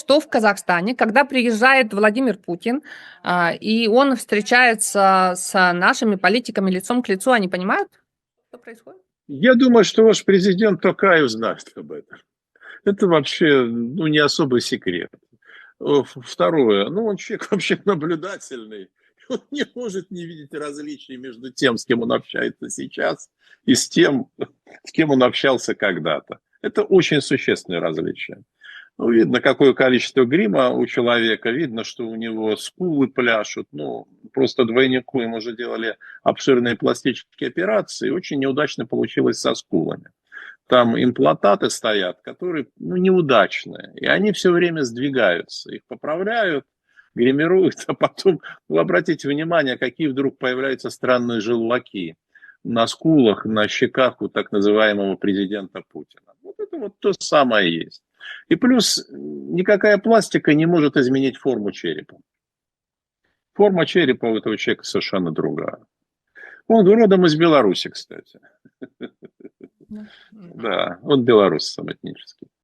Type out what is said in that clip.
что в Казахстане, когда приезжает Владимир Путин, и он встречается с нашими политиками лицом к лицу, они понимают, что происходит? Я думаю, что ваш президент Токаев знает об этом. Это вообще, ну, не особый секрет. Второе, ну, он человек вообще наблюдательный. Он не может не видеть различий между тем, с кем он общается сейчас, и с тем, с кем он общался когда-то. Это очень существенное различие. Ну, видно, какое количество грима у человека, видно, что у него скулы пляшут. Ну, просто двойнику ему уже делали обширные пластические операции, и очень неудачно получилось со скулами. Там имплантаты стоят, которые, ну, неудачные, и они все время сдвигаются, их поправляют, гримируют, а потом, вы обратите внимание, какие вдруг появляются странные желваки на скулах, на щеках у так называемого президента Путина. Вот это вот то самое есть. И плюс никакая пластика не может изменить форму черепа. Форма черепа у этого человека совершенно другая. Он родом из Беларуси, кстати. Да, он белорус сам этнический.